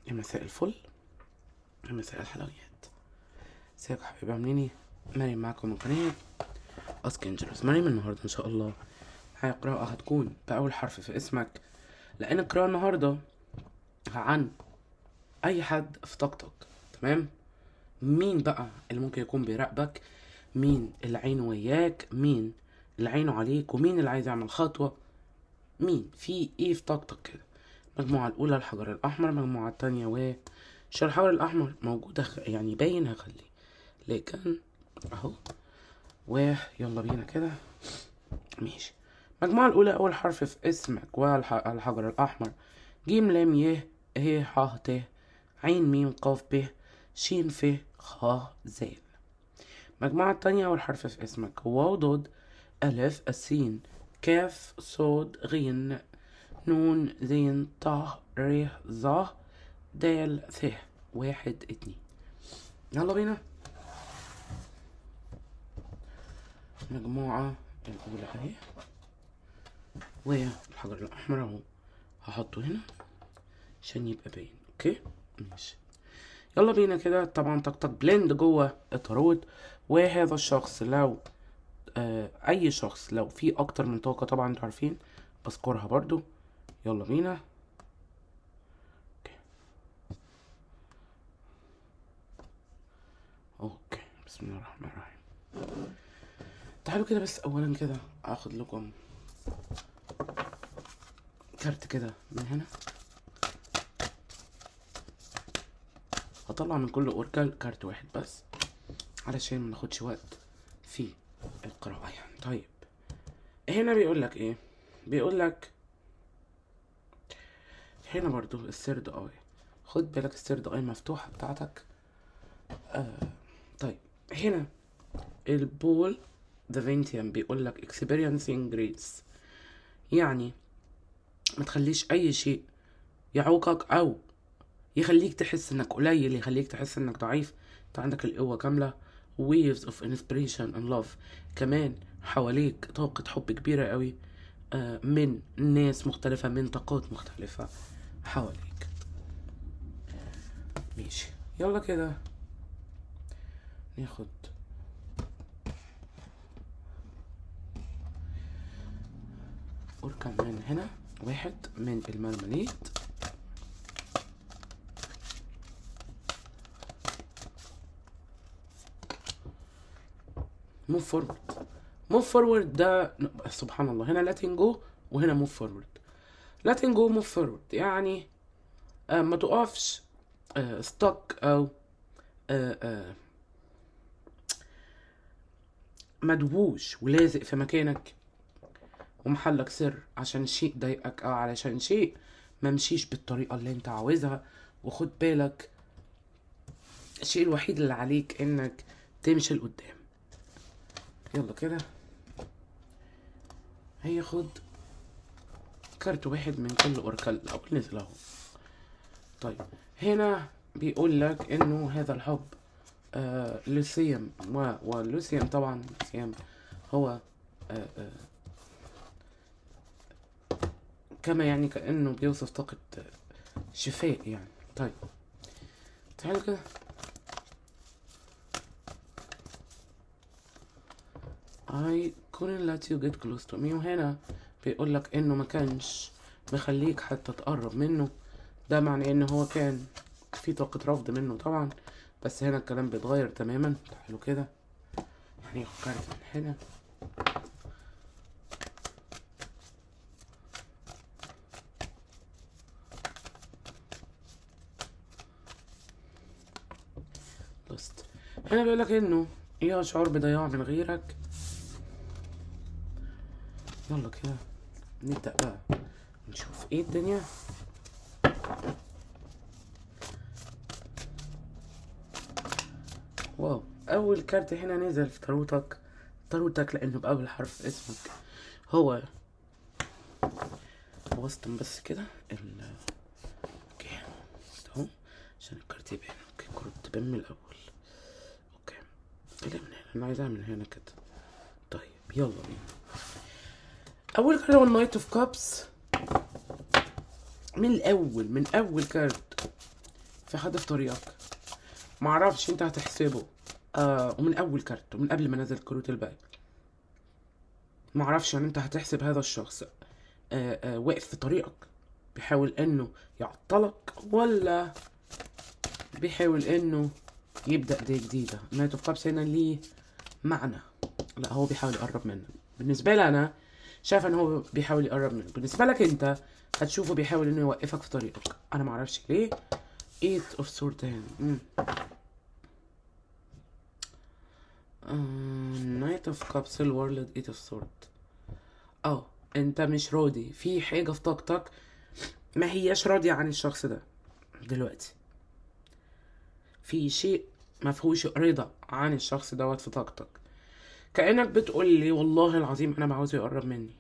يا مساء الفل، يا مساء الحلويات. ازيكم يا حبايبي، عاملين ايه؟ مريم معاكم من قناة اسك انجلز. مريم النهارده ان شاء الله معايا قراءة هتكون بأول حرف في اسمك، لأن القراءة النهارده عن أي حد في طاقتك. تمام؟ مين بقى اللي ممكن يكون بيراقبك؟ مين اللي عينه وياك؟ مين اللي عينه عليك؟ ومين اللي عايز يعمل خطوة؟ مين في ايه في طاقتك كده؟ المجموعة الأولى الحجر الأحمر، المجموعة التانية الحجر الأحمر موجود يعني باين، هخليه لكن أهو. ويلا بينا كده. ماشي. المجموعة الأولى أول حرف في اسمك والحجر الأحمر: جيم لام يه ه ح ت عين ميم قاف ب شين ف خ زين. المجموعة التانية أول حرف في اسمك: واو ضاد ألف السين كاف صاد غين نون زين طه ر ظ دال ث. 1 2. يلا بينا. المجموعة الأولى أهي، والحجر الأحمر أهو هحطه هنا عشان يبقى باين. أوكي ماشي، يلا بينا كده. طبعا طاقتك بلند جوه التاروت، وهذا الشخص لو أي شخص لو في أكتر من طاقة طبعا انتوا عارفين بذكرها برضو. يلا بينا. أوكي بسم الله الرحمن الرحيم. تعالوا كده بس أولا كده أخد لكم كارت كده من هنا. هطلع من كل اوركل كارت واحد بس علشان ما ناخدش وقت في القراءة يعني. طيب هنا بيقول لك ايه؟ بيقول لك هنا برضو الثيرد اي، خد بالك الثيرد اي مفتوحة بتاعتك. طيب هنا البول ذا فينتيوم بيقول لك experiencing grace، يعني ما تخليش اي شيء يعوقك او يخليك تحس انك قليل، يخليك تحس انك ضعيف. انت عندك القوة كاملة. waves of inspiration and love، كمان حواليك طاقة حب كبيرة قوي من ناس مختلفة، من طاقات مختلفة حواليك. ماشي يلا كده ناخد أوركان من هنا، واحد من المرماليد. موف فورورد ده سبحان الله، هنا لاتين جو وهنا موف فورورد. لاتين جو موف فورورد يعني ما تقفش ستوك او مدبوش ولازق في مكانك ومحلك سر عشان شيء ضايقك او علشان شيء ممشيش بالطريقة اللي انت عاوزها. وخد بالك الشيء الوحيد اللي عليك انك تمشي لقدام. يلا كده هياخد كارت واحد من كل اوركل او نزل اهو. طيب هنا بيقول لك انه هذا الحب لوسيوم ولوسيوم طبعا لوسيوم هو كما يعني كأنه بيوصف طاقة شفاء يعني. طيب تعالوا كده I couldn't let you get close to me، وهنا بيقول لك انه ما كانش مخليك حتى تقرب منه. ده معناه ان هو كان في طاقة رفض منه طبعا، بس هنا الكلام بيتغير تماما. تعالوا كده هناخد كارت من هنا. هنا بيقول لك انه يشعر بضياع من غيرك. يلا كده نبدأ بقى نشوف ايه الدنيا. واو، اول كارت هنا نزل في تاروتك لانه بأول حرف اسمك هو وسطم بس كده اوكي اهو عشان الكارت يبان. اوكي كنت تبان من الاول. اوكي من هنا، انا عايزها من هنا كده. طيب يلا بينا. اول كارت هو النايت اوف كابس. من اول كارت في حد في طريقك، معرفش انت هتحسبه ومن اول كارت ومن قبل ما نزل كروت الباقي، معرفش ان انت هتحسب هذا الشخص واقف في طريقك بيحاول انه يعطلك، ولا بيحاول انه يبدأ بداية جديدة. نايت اوف كابس هنا ليه معنى، لا هو بيحاول يقرب منك. بالنسبة لي انا شايف ان هو بيحاول يقرب منك، بالنسبة لك انت هتشوفه بيحاول انه يوقفك في طريقك. انا معرفش ليه. ايت اوف سورد هنا نايت اوف كابس الورلد ايت اوف سورد. انت مش راضي في حاجة في طاقتك، ما هياش راضية عن الشخص ده دلوقتي، في شيء ما فيهوش رضا عن الشخص دوت في طاقتك، كأنك بتقول لي والله العظيم انا عاوزه يقرب مني.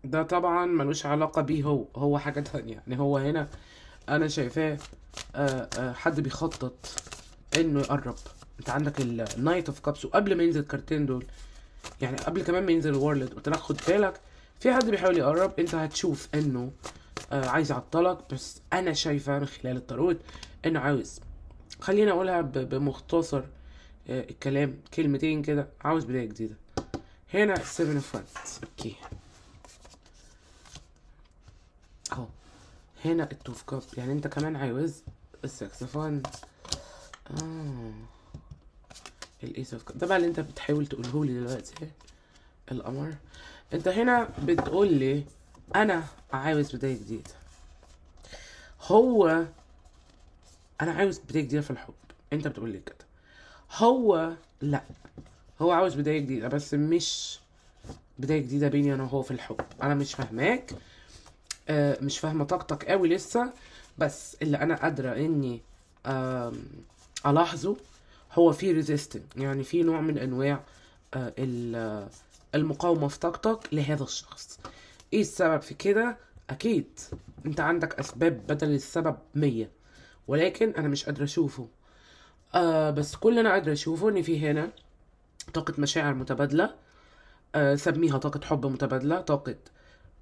ده طبعا ملوش علاقة بيه، هو حاجة تانية. يعني هو هنا انا شايفاه حد بيخطط انه يقرب. انت عندك النايت اوف كابس، وقبل ما ينزل الكارتين دول، يعني قبل كمان ما ينزل الورلد، قلت لك خد بالك في حد بيحاول يقرب. انت هتشوف انه عايز يعطلك، بس انا شايفه من خلال التاروت انه عاوز، خلينا اقولها بمختصر الكلام كلمتين كده، عاوز بداية جديدة. هنا 7 اوف وانز، اوكي اهو. هنا التو اوف كاب، يعني انت كمان عاوز الساكسفون. الايس اوف كاب ده بقى اللي انت بتحاول تقوله لي دلوقتي، القمر. انت هنا بتقول لي انا عاوز بداية جديدة. هو انا عاوز بداية جديدة في الحب، انت بتقول لي كده. هو لا، هو عاوز بداية جديدة بس مش بداية جديدة بيني انا وهو في الحب. انا مش فاهماك، مش فاهمة طاقتك قوي لسه، بس اللي انا قادرة اني الاحظه هو في ريزيستنج، يعني في نوع من انواع المقاومة في طاقتك لهذا الشخص. ايه السبب في كده؟ اكيد انت عندك اسباب بدل السبب 100، ولكن انا مش قادرة اشوفه. بس كل اللي انا قادرة اشوفه ان في هنا طاقة مشاعر متبادلة، سميها طاقة حب متبادلة، طاقة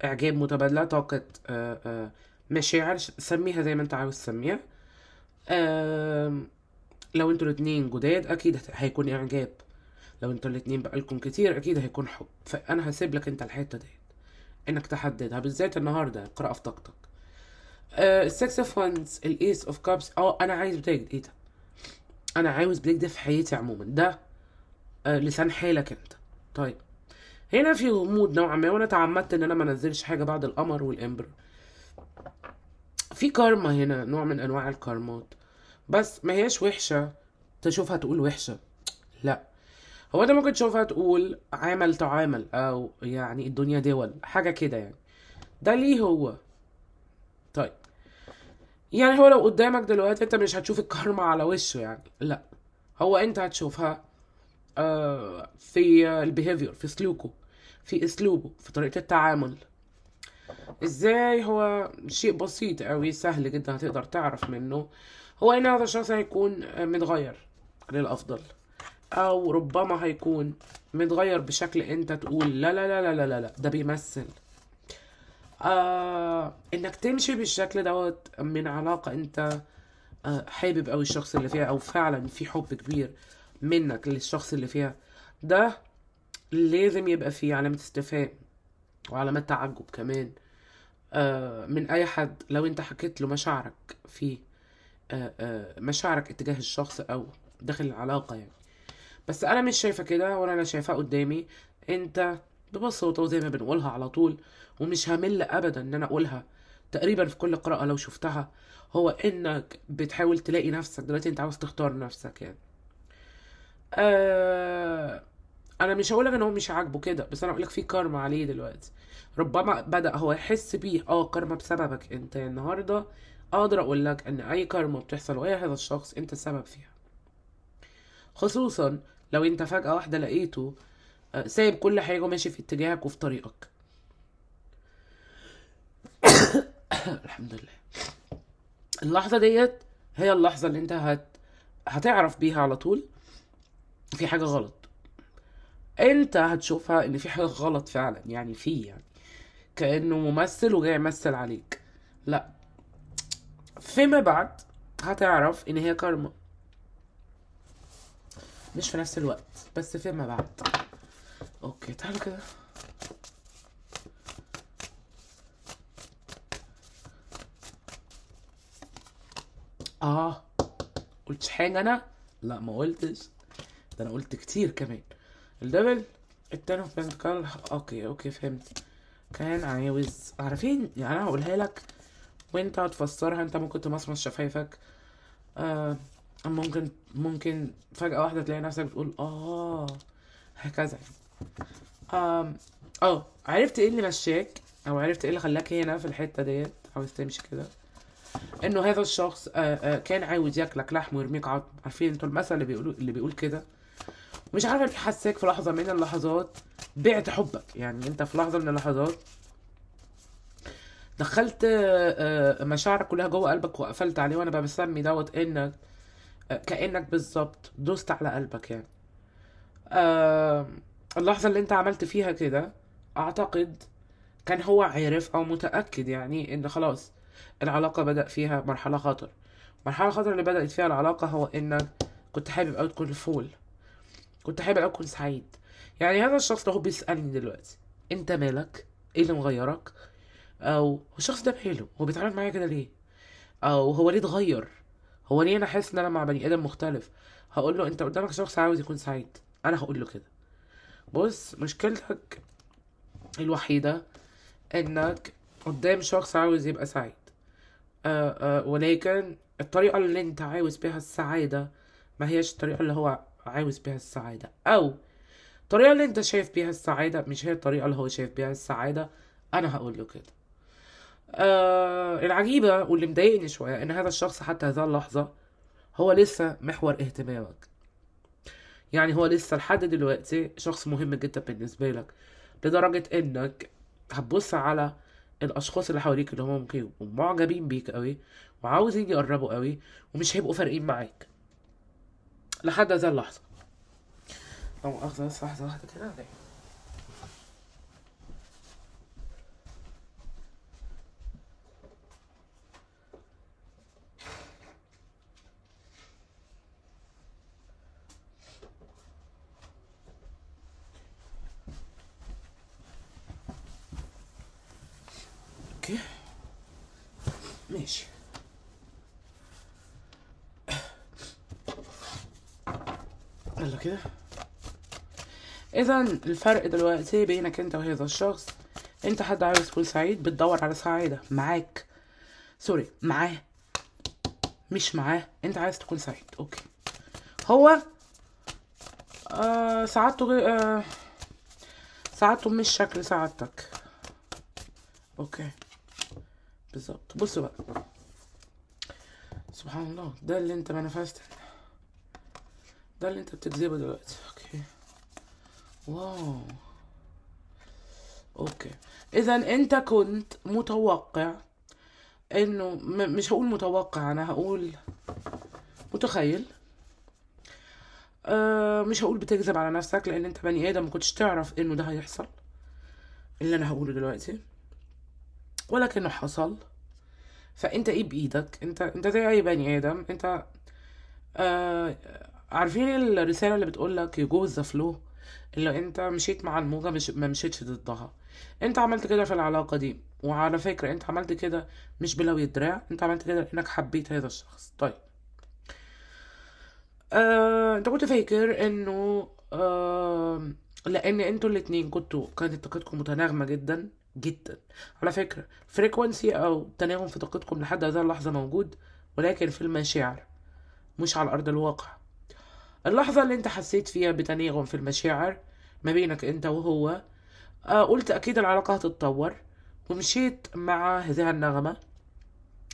اعجاب متبادلة، طاقة مشاعر، سميها زي ما انت عاوز تسميها. لو انتوا الاتنين جداد اكيد هيكون اعجاب، لو انتوا الاتنين بقالكم كتير اكيد هيكون حب. فانا هسيب لك انت الحتة ديت انك تحددها، بالذات النهارده قراءة في طاقتك. السكس اوف وانز، الايس اوف كابس، انا عايز بداية جديدة، انا عاوز بداية جديدة في حياتي عموما. ده لسان حالك انت. طيب هنا في غموض نوعا ما، وانا تعمدت ان انا ما انزلش حاجه بعد القمر والامبر. في كارما هنا، نوع من انواع الكارمات، بس ما هياش وحشه تشوفها تقول وحشه، لا. هو ده ممكن تشوفها تقول عامل تعامل، او يعني الدنيا دول حاجه كده يعني. ده ليه هو؟ طيب يعني هو لو قدامك دلوقتي انت مش هتشوف الكارما على وشه يعني، لا، هو انت هتشوفها في البيهيفير، في سلوكه، في اسلوبه، في طريقة التعامل. ازاي؟ هو شيء بسيط اوي، سهل جدا هتقدر تعرف منه هو ان هذا الشخص هيكون متغير للافضل، او ربما هيكون متغير بشكل انت تقول لا لا لا لا لا لا, لا. ده بيمثل انك تمشي بالشكل دوت من علاقة انت حابب اوي الشخص اللي فيها، او فعلا في حب كبير منك للشخص اللي فيها. ده لازم يبقى فيه علامة استفهام وعلامة تعجب كمان من اي حد لو انت حكيت له مشاعرك في مشاعرك اتجاه الشخص او داخل العلاقة يعني. بس انا مش شايفة كده، ولا انا شايفاه قدامي. انت ببساطة وزي ما بنقولها على طول، ومش همل ابدا ان انا اقولها تقريبا في كل قراءة لو شفتها، هو انك بتحاول تلاقي نفسك دلوقتي، انت عاوز تختار نفسك يعني. انا مش هقولك ان هو مش عاجبه كده، بس انا هقولك في كارما عليه دلوقتي، ربما بدأ هو يحس بيه كارما بسببك انت النهارده. اقدر اقولك ان اي كارما بتحصل ويا هذا الشخص انت السبب فيها، خصوصا لو انت فجأة واحدة لقيته سايب كل حاجة وماشي في اتجاهك وفي طريقك. الحمد لله. اللحظة ديت هي اللحظة اللي انت هتعرف بيها على طول في حاجة غلط. انت هتشوفها ان في حاجة غلط فعلا، يعني كأنه ممثل وجاي يمثل عليك. لا، فيما بعد هتعرف ان هي كارما، مش في نفس الوقت بس فيما بعد. اوكي تعالوا كده. قلتش حاجة انا؟ لا ما قلتش، ده انا قلت كتير كمان. الدبل التاني في بنتكال. اوكي فهمت. كان عاوز عارفين يعني، انا هقولها لك وانت هتفسرها. انت ممكن تمصمص شفايفك، ممكن فجأة واحدة تلاقي نفسك بتقول هكذا. عرفت ايه اللي مشاك، او عرفت ايه اللي خلاك هنا في الحتة ديت عاوز تمشي كده؟ انه هذا الشخص كان عاوز ياكلك لحم ويرميك عظم. عارفين انتوا المثل اللي بيقول كده؟ مش عارفه ليه حساك في لحظه من اللحظات بعت حبك. يعني انت في لحظه من اللحظات دخلت مشاعرك كلها جوه قلبك وقفلت عليه. وانا بسمي دوت انك كانك بالظبط دوست على قلبك يعني. اللحظه اللي انت عملت فيها كده اعتقد كان هو عارف او متاكد يعني ان خلاص العلاقه بدأ فيها مرحله خطر. مرحله خطر اللي بدأت فيها العلاقه هو انك كنت حابب او تكون فول، كنت حابب اكون سعيد. يعني هذا الشخص هو بيسألني دلوقتي انت مالك، ايه اللي مغيرك، او الشخص ده ماله، هو بيتعامل معايا كده ليه، او هو ليه اتغير، هو ليه انا حاسس ان انا مع بني ادم مختلف. هقول له انت قدامك شخص عاوز يكون سعيد. انا هقول له كده بص، مشكلتك الوحيدة انك قدام شخص عاوز يبقى سعيد، ولكن الطريقة اللي انت عاوز بيها السعادة ما هيش الطريقة اللي هو عاوز بيها السعادة، او الطريقة اللي انت شايف بيها السعادة مش هي الطريقة اللي هو شايف بيها السعادة. انا هقول له كده. العجيبة واللي مضايقني شوية ان هذا الشخص حتى هذه اللحظة هو لسه محور اهتمامك. يعني هو لسه لحد دلوقتي شخص مهم جدا بالنسبة لك، لدرجة انك هتبص على الاشخاص اللي حواليك اللي هم ممكن يبقوا معجبين بيك قوي وعاوزين يقربوا قوي ومش هيبقوا فارقين معاك لحد هذه اللحظة. لو مؤاخذة بس لحظة واحدة كده. اوكي ماشي. يلا كده. اذا الفرق دلوقتي بينك انت وهذا الشخص، انت حد عاوز تكون سعيد بتدور على سعادة معاك، سوري معاه مش معاه. انت عايز تكون سعيد اوكي. هو سعادته سعادته مش شكل سعادتك. اوكي بالظبط. بص بقى، سبحان الله، ده اللي انت منفذت، ده اللي انت بتجذبه دلوقتي. اوكي واو. اوكي اذا انت كنت متوقع انه مش هقول متوقع، انا هقول متخيل. مش هقول بتكذب على نفسك لان انت بني ادم، مكنتش تعرف انه ده هيحصل اللي انا هقوله دلوقتي، ولكنه حصل. فانت ايه بايدك؟ انت زي اي بني ادم. انت عارفين الرسالة اللي بتقولك يجوز ذا فلو، اللي انت مشيت مع الموجة مش ما مشيتش ضدها. انت عملت كده في العلاقة دي، وعلى فكرة انت عملت كده مش بلوي الدراع، انت عملت كده لانك حبيت هذا الشخص. طيب انت كنت فاكر انه لان انتوا الاتنين كانت طاقتكم متناغمة جدا جدا. على فكرة فريكونسي او تناغم في طاقتكم لحد هذه اللحظة موجود، ولكن في المشاعر مش على ارض الواقع. اللحظة اللي انت حسيت فيها بتناغم في المشاعر ما بينك انت وهو، قلت اكيد العلاقة هتتطور، ومشيت مع هذه النغمة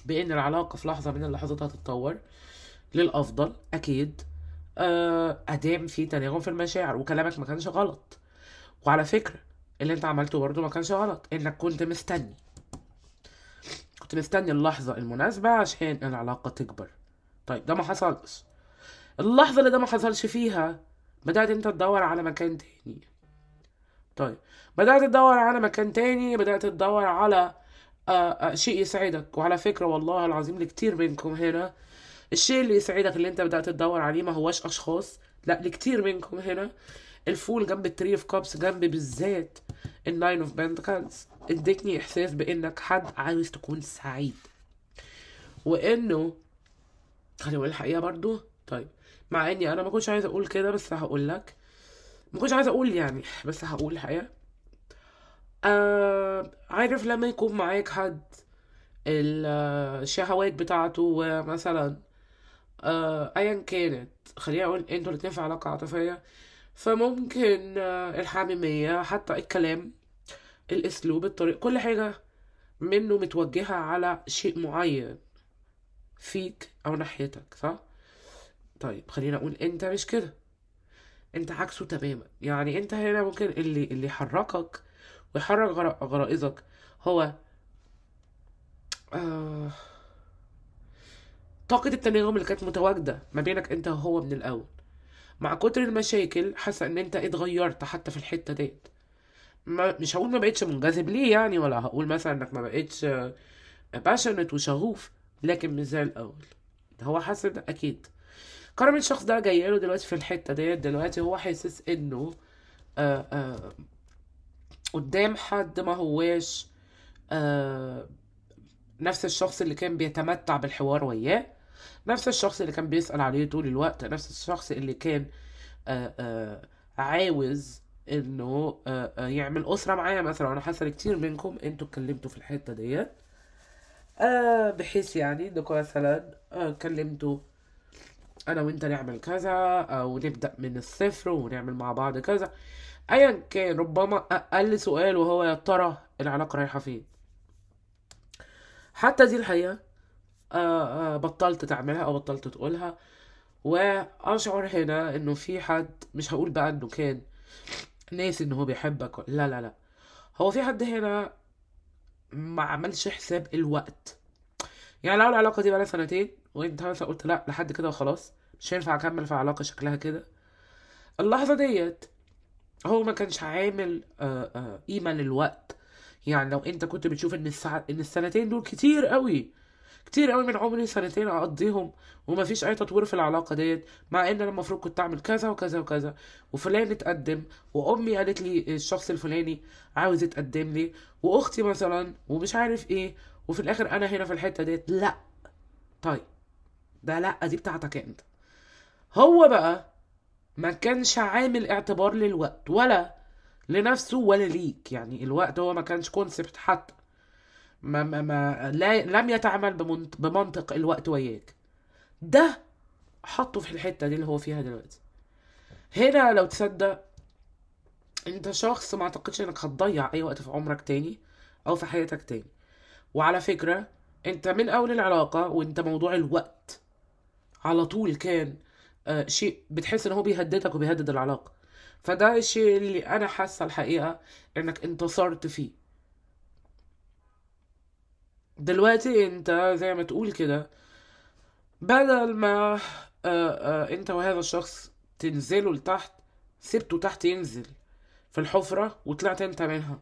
بان العلاقة في لحظة من اللحظات هتتطور للافضل اكيد. ادام في تناغم في المشاعر، وكلامك ما كانش غلط. وعلى فكرة اللي انت عملته برضه ما كانش غلط، انك كنت مستني اللحظة المناسبة عشان العلاقة تكبر. طيب ده ما حصلش. اللحظة اللي ده ما حصلش فيها بدأت انت تدور على مكان تاني. طيب بدأت تدور على مكان تاني، بدأت تدور على شيء يسعدك. وعلى فكرة والله العظيم لكتير منكم هنا الشيء اللي يسعدك اللي انت بدأت تدور عليه ما هوش اشخاص، لا لكتير منكم هنا الفول جنب التري اوف كابس جنب بالذات الناين اوف بنتكلز ادتني احساس بانك حد عاوز تكون سعيد، وانه خليني اقول الحقيقة برضو. طيب مع اني انا ما كنتش عايزه اقول كده بس هقول لك، ما كنتش عايزه اقول يعني بس هقول الحقيقة. عارف لما يكون معاك حد الشهوات بتاعته مثلا ايا كانت، خليني اقول انتوا الاتنين في علاقة عاطفية، فممكن الحميمية حتى الكلام الاسلوب الطريق كل حاجة منه متوجهة على شيء معين فيك او ناحيتك، صح؟ طيب خلينا اقول انت مش كده، انت عكسه تماما. يعني انت هنا ممكن اللي يحركك ويحرك غرائزك هو آه طاقة التناغم اللي كانت متواجدة ما بينك انت وهو من الاول. مع كتر المشاكل حاسة ان انت اتغيرت حتى في الحتة ديت. مش هقول ما بقتش منجذب ليه يعني، ولا هقول مثلا انك ما بقتش باشنت وشغوف، لكن مش زي الاول. هو حاسس ده اكيد. كرم الشخص ده جاي له دلوقتي في الحتة ديت، دلوقتي هو حاسس انه آه آه قدام حد ما هواش نفس الشخص اللي كان بيتمتع بالحوار وياه، نفس الشخص اللي كان بيسأل عليه طول الوقت، نفس الشخص اللي كان عاوز انه يعمل اسره معايا مثلا. انا حاسه كتير منكم انتوا اتكلمتوا في الحته ديت بحيث يعني انكم مثلا اتكلمتوا انا وانت نعمل كذا او نبدا من الصفر ونعمل مع بعض كذا، ايا كان. ربما اقل سؤال وهو يا ترى العلاقه رايحه فين. حتى دي الحقيقه بطلت تعملها او بطلت تقولها، واشعر هنا انه في حد، مش هقول بقى انه كان ناسي ان هو بيحبك، لا لا لا، هو في حد هنا ما عملش حساب الوقت. يعني لو العلاقه دي بقى سنتين وانت مثلا قلت لا لحد كده وخلاص مش هينفع اكمل في علاقه شكلها كده، اللحظه ديت هو ما كانش عامل قيمه للوقت. يعني لو انت كنت بتشوف ان ان السنتين دول كتير قوي، كتير قوي من عمري سنتين اقضيهم وما فيش اي تطوير في العلاقه ديت، مع ان انا المفروض كنت اعمل كذا وكذا وكذا، وفلان اتقدم، وامي قالت لي الشخص الفلاني عاوز يتقدم لي، واختي مثلا، ومش عارف ايه، وفي الاخر انا هنا في الحته ديت لا. طيب ده لا دي بتاعتك انت. هو بقى ما كانش عامل اعتبار للوقت ولا لنفسه ولا ليك. يعني الوقت هو ما كانش كونسبت حتى، لم يتعامل بمنطق الوقت وياك. ده حطه في الحتة دي اللي هو فيها دلوقتي. هنا لو تصدق انت شخص ما اعتقدش انك هتضيع اي وقت في عمرك تاني او في حياتك تاني. وعلى فكرة انت من اول العلاقة وانت موضوع الوقت على طول كان شيء بتحس ان هو بيهددك وبيهدد العلاقة. فده الشيء اللي انا حاسة الحقيقة انك انتصرت فيه. دلوقتي انت زي ما تقول كده، بدل ما انت وهذا الشخص تنزلوا لتحت، سبته تحت ينزل في الحفرة وطلعت انت منها.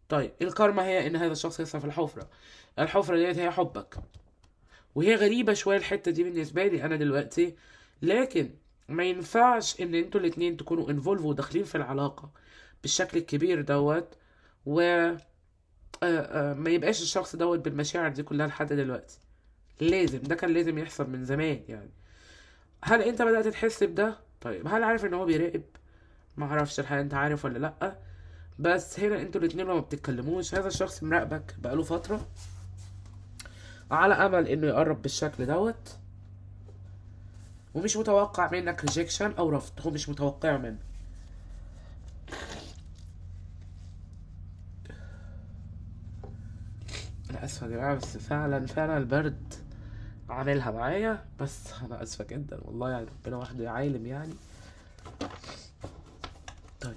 طيب الكارما هي ان هذا الشخص يسعى في الحفرة، الحفرة ديت هي حبك. وهي غريبة شوية الحتة دي بالنسبة لي انا دلوقتي، لكن ما ينفعش ان انتوا الاتنين تكونوا انفولف وداخلين في العلاقة بالشكل الكبير دوت و ما يبقاش الشخص دوت بالمشاعر دي كلها لحد دلوقتي. لازم، ده كان لازم يحصل من زمان يعني. هل انت بدأت تحس بده؟ طيب هل عارف ان هو بيراقب؟ ما اعرفش الحقيقة انت عارف ولا لأ، بس هنا انتوا الاتنين ما بتتكلموش، هذا الشخص مراقبك بقاله فترة على امل انه يقرب بالشكل دوت، ومش متوقع منك ريجكشن او رفض، هو مش متوقع منك. انا اسفة يا جماعة بس فعلا فعلا البرد عاملها معايا، بس انا اسفة جدا والله، يعني ربنا وحده عالم يعني. طيب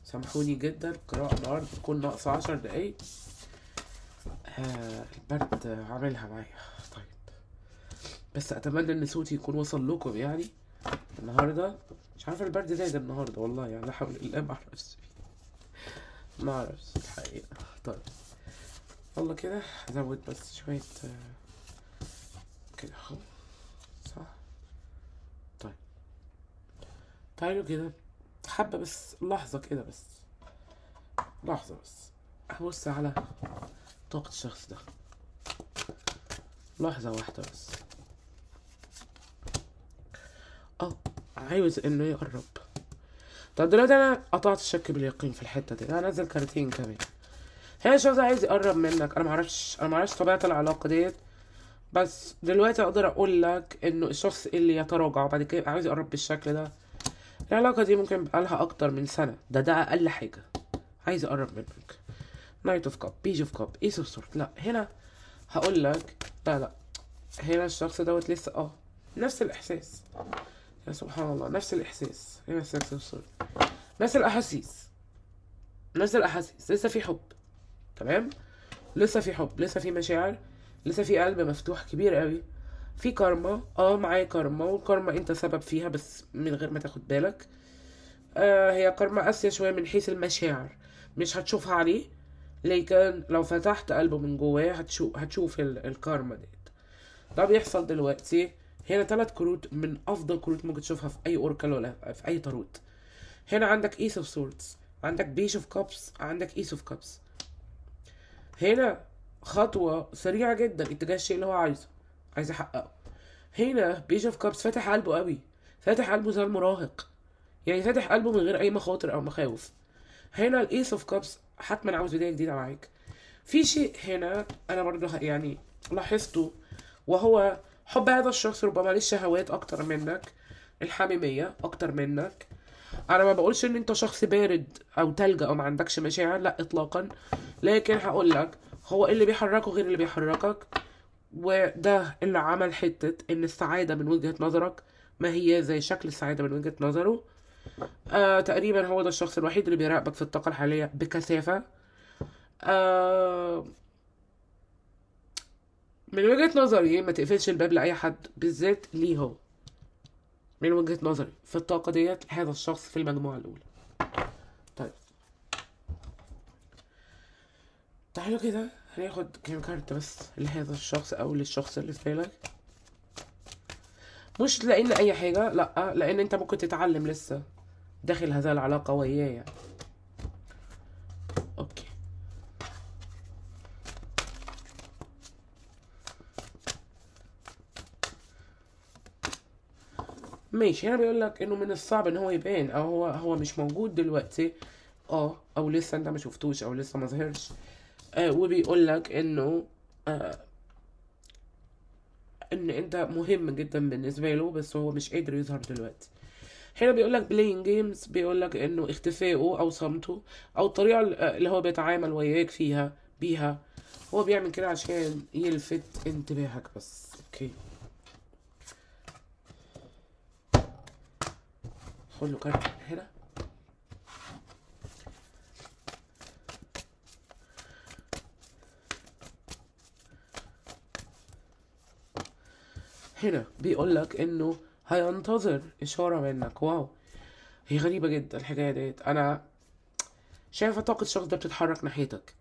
سامحوني جدا، القراءة النهاردة تكون ناقصة 10 دقايق، البرد عاملها معايا. طيب بس اتمنى ان صوتي يكون وصل لكم يعني النهارده. مش عارف البرد زايد النهارده والله، يعني لا حول الله، ما اعرفش الحقيقة. طيب يلا كده هزود بس شوية كده اهو. صح. طيب تعالوا كده حبة بس، لحظة كده بس، لحظة بس هبص على طاقة الشخص ده، لحظة واحدة بس. عاوز انه يقرب. طب دلوقتي انا قطعت الشك باليقين في الحتة دي، انا انزل كارتين كمان. هي الشخص عايز يقرب منك، انا معرفش طبيعة العلاقة ديت، بس دلوقتي اقدر اقول لك انه الشخص اللي يتراجع وبعد كده يبقى عاوز يقرب بالشكل ده، العلاقة دي ممكن بقالها اكتر من سنة، ده اقل حاجة. عايز يقرب منك. نايت اوف كاب، بيج اوف كاب، ايس اوف سورد. لا هنا هقول لك لا هنا الشخص دوت لسه نفس الاحساس. يا سبحان الله، نفس الاحساس. هنا السكس اوف سورد، نفس الاحاسيس، لسه في حب. تمام، لسه في حب، لسه في مشاعر، لسه في قلب مفتوح كبير قوي. في كارما، معايا كارما، والكارما انت سبب فيها بس من غير ما تاخد بالك. هي كارما قاسية شوية من حيث المشاعر، مش هتشوفها عليه، لكن لو فتحت قلبه من جواه هتشوف الكارما ديت. ده بيحصل دلوقتي. هنا 3 كروت من افضل كروت ممكن تشوفها في اي اوركل ولا في اي تاروت. هنا عندك ايس اوف سوردز، عندك بيج اوف كابس، عندك ايس اوف كابس. هنا خطوة سريعة جدا اتجاه الشيء اللي هو عايز يحققه. هنا بيج اوف كابس فاتح قلبه قوي، فاتح قلبه زي المراهق، يعني فاتح قلبه من غير اي مخاطر او مخاوف. هنا الايس اوف كابس حتما عاوز بداية جديدة معاك. في شيء هنا انا برضه يعني لاحظته، وهو حب هذا الشخص ربما للشهوات اكتر منك، الحميمية اكتر منك. انا ما بقولش ان انت شخص بارد او تلج او ما عندكش مشاعر، لا اطلاقا، لكن هقول لك هو اللي بيحركه غير اللي بيحركك، وده اللي عمل حتة ان السعادة من وجهة نظرك ما هي زي شكل السعادة من وجهة نظره. تقريبا هو ده الشخص الوحيد اللي بيراقبك في الطاقة الحالية بكثافة. من وجهة نظري ما تقفلش الباب لأي حد، بالذات ليه هو. من وجهة نظري في الطاقة ديت هذا الشخص في المجموعة الأولى. طيب تعالوا كده هناخد كام كارت بس لهذا الشخص أو للشخص اللي في بالك. مش لأن أي حاجة، لأ، لأن أنت ممكن تتعلم لسه داخل هذا العلاقة وياه يعني. أوكي ماشي. هنا بيقول لك انه من الصعب ان هو يبان، او هو مش موجود دلوقتي، او لسه انت ما شفتوش او لسه ما ظهرش. وبيقول لك انه ان انت مهم جدا بالنسبه له، بس هو مش قادر يظهر دلوقتي. هنا بيقول لك playing games، بيقول لك انه اختفائه او صمته او الطريقه اللي هو بيتعامل وياك بيها، هو بيعمل كده عشان يلفت انتباهك بس. اوكي خد له كارت هنا. هنا بيقول لك انه هينتظر اشاره منك. واو، هي غريبه جدا الحكايه ديت. انا شايفه طاقه الشخص ده بتتحرك ناحيتك،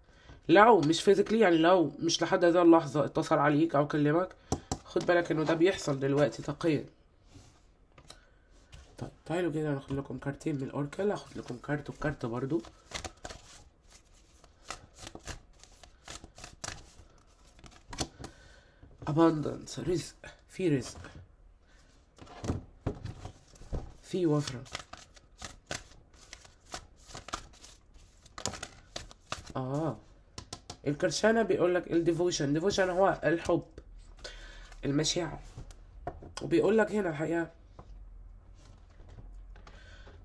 لو مش فيزيكلي، يعني لو مش لحد هذه اللحظه اتصل عليك او كلمك، خد بالك انه ده بيحصل دلوقتي طاقيا. طيب تعالوا كده ناخد لكم كارتين من الاوركل، هاخد لكم كارت وكارت برضو. abundance، رزق، في رزق، في وفرة. الكرشانة بيقولك الديفوشن هو الحب، المشاعر. وبيقولك هنا الحقيقة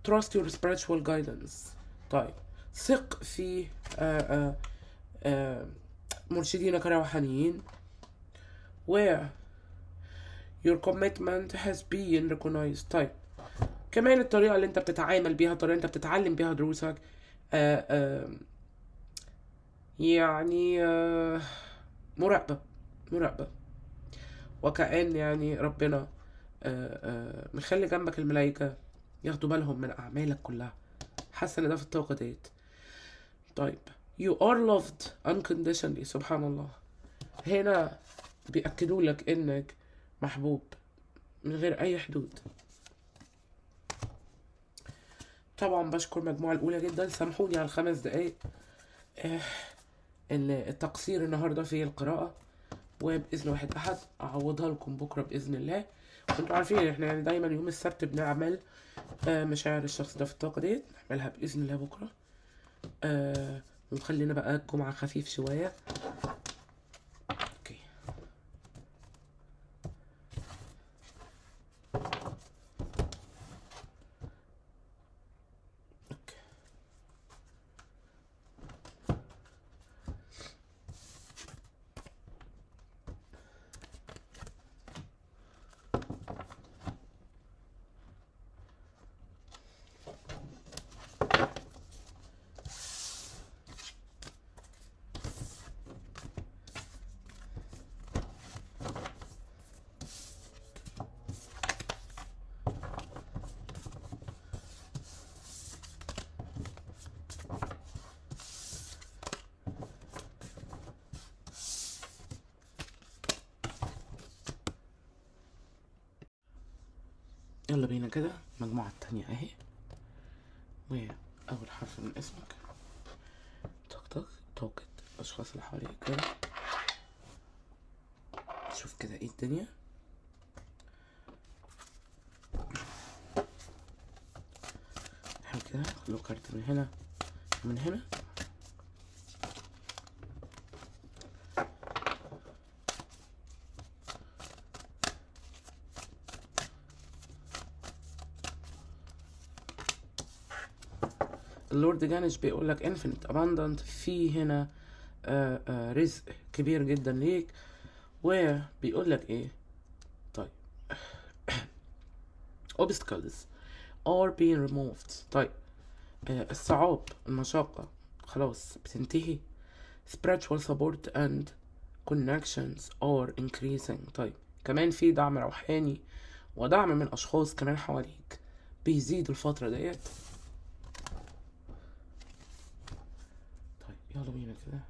trust your spiritual guidance. طيب ثق في مرشدينك الروحانيين، where your commitment has been recognized. طيب كمان الطريقة اللي انت بتتعامل بيها، الطريقة اللي انت بتتعلم بيها دروسك، يعني مراقبة، وكأن يعني ربنا مخلي جنبك الملايكة ياخدوا بالهم من أعمالك كلها. حاسة ان ده في الطاقة ديت. طيب you are loved unconditionally. سبحان الله. هنا بيأكدوا لك انك محبوب من غير اي حدود. طبعا بشكر المجموعة الاولى جدا، سامحوني على ال5 دقايق التقصير النهاردة في القراءة، وبإذن واحد أحد أعوضها لكم بكرة بإذن الله. وانتوا عارفين احنا يعني دايما يوم السبت بنعمل مشاعر الشخص ده في الطاقة ديت، نعملها بإذن الله بكرة. ونخلينا بقى الجمعة خفيف شوية. اوكي اوكي يلا بينا كده. المجموعة التانية اهي، وأول حرف من اسمك طاقة الأشخاص اللي حواليك كده. شوف كده ايه الدنيا. احنا كده نخلو كارت من هنا ومن هنا. اللورد جانش بيقول لك infinite abundant، في هنا رزق كبير جدا ليك. وبيقول لك ايه؟ طيب obstacles are being removed. طيب الصعاب المشاقة خلاص بتنتهي. spiritual support and connections are increasing. طيب كمان في دعم روحاني ودعم من أشخاص كمان حواليك بيزيد الفترة ديت. طيب يلا بينا كده.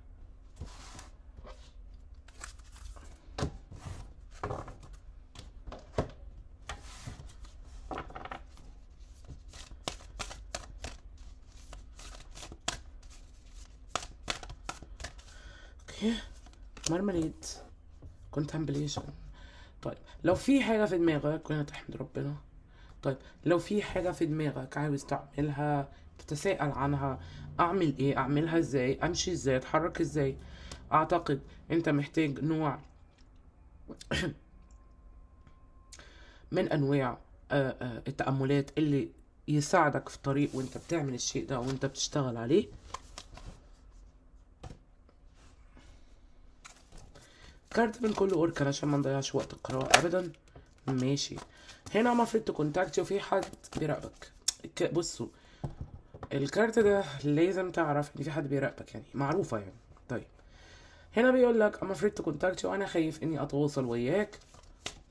اوكي مرمريد contemplation. طيب لو في حاجة في دماغك كنا تحمد ربنا. طيب لو في حاجة في دماغك عاوز تعملها، تتساءل عنها، اعمل ايه، اعملها ازاي، امشي ازاي، اتحرك ازاي، اعتقد انت محتاج نوع من انواع التأملات اللي يساعدك في الطريق وانت بتعمل الشيء ده وانت بتشتغل عليه. كارت من كل أوركان عشان ما نضيعش وقت القراءة أبدا. ماشي. هنا المفروض تكونتاكت وفي حد بيراقبك. بصوا الكارت ده لازم تعرف ان في حد بيراقبك، يعني معروفة يعني. طيب هنا بيقول لك المفروض تكونتاكت وانا خايف اني اتواصل وياك.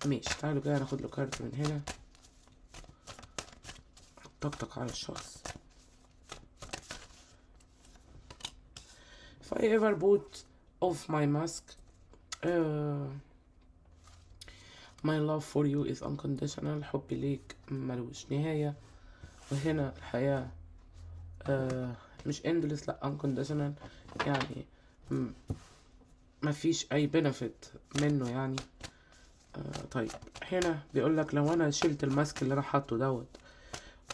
ماشي تعالوا كده ناخد له كارت من هنا. طقطق على الشخص. If I ever put off my mask my love for you is unconditional. حبي ليك ملوش نهاية. وهنا الحياة مش endless، لا unconditional، يعني مفيش اي benefit منه يعني. طيب هنا بيقولك لو انا شلت الماسك اللي انا حاطه دوت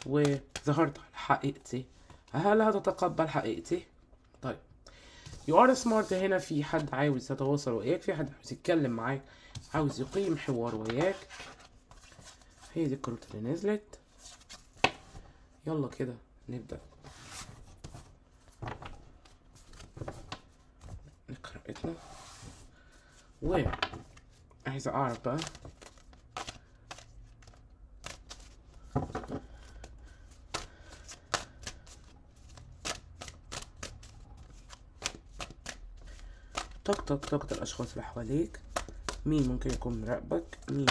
وظهرت على حقيقتي، هل هتتقبل حقيقتي؟ طيب you are smart. هنا في حد عاوز يتواصل وياك، في حد عاوز يتكلم معاك، عاوز يقيم حوار وياك. هي دي الكروت اللي نزلت. يلا كده نبدأ قراءتنا. وعايزة أعرف بقى طاقة الأشخاص اللي حواليك. مين ممكن يكون مراقبك، مين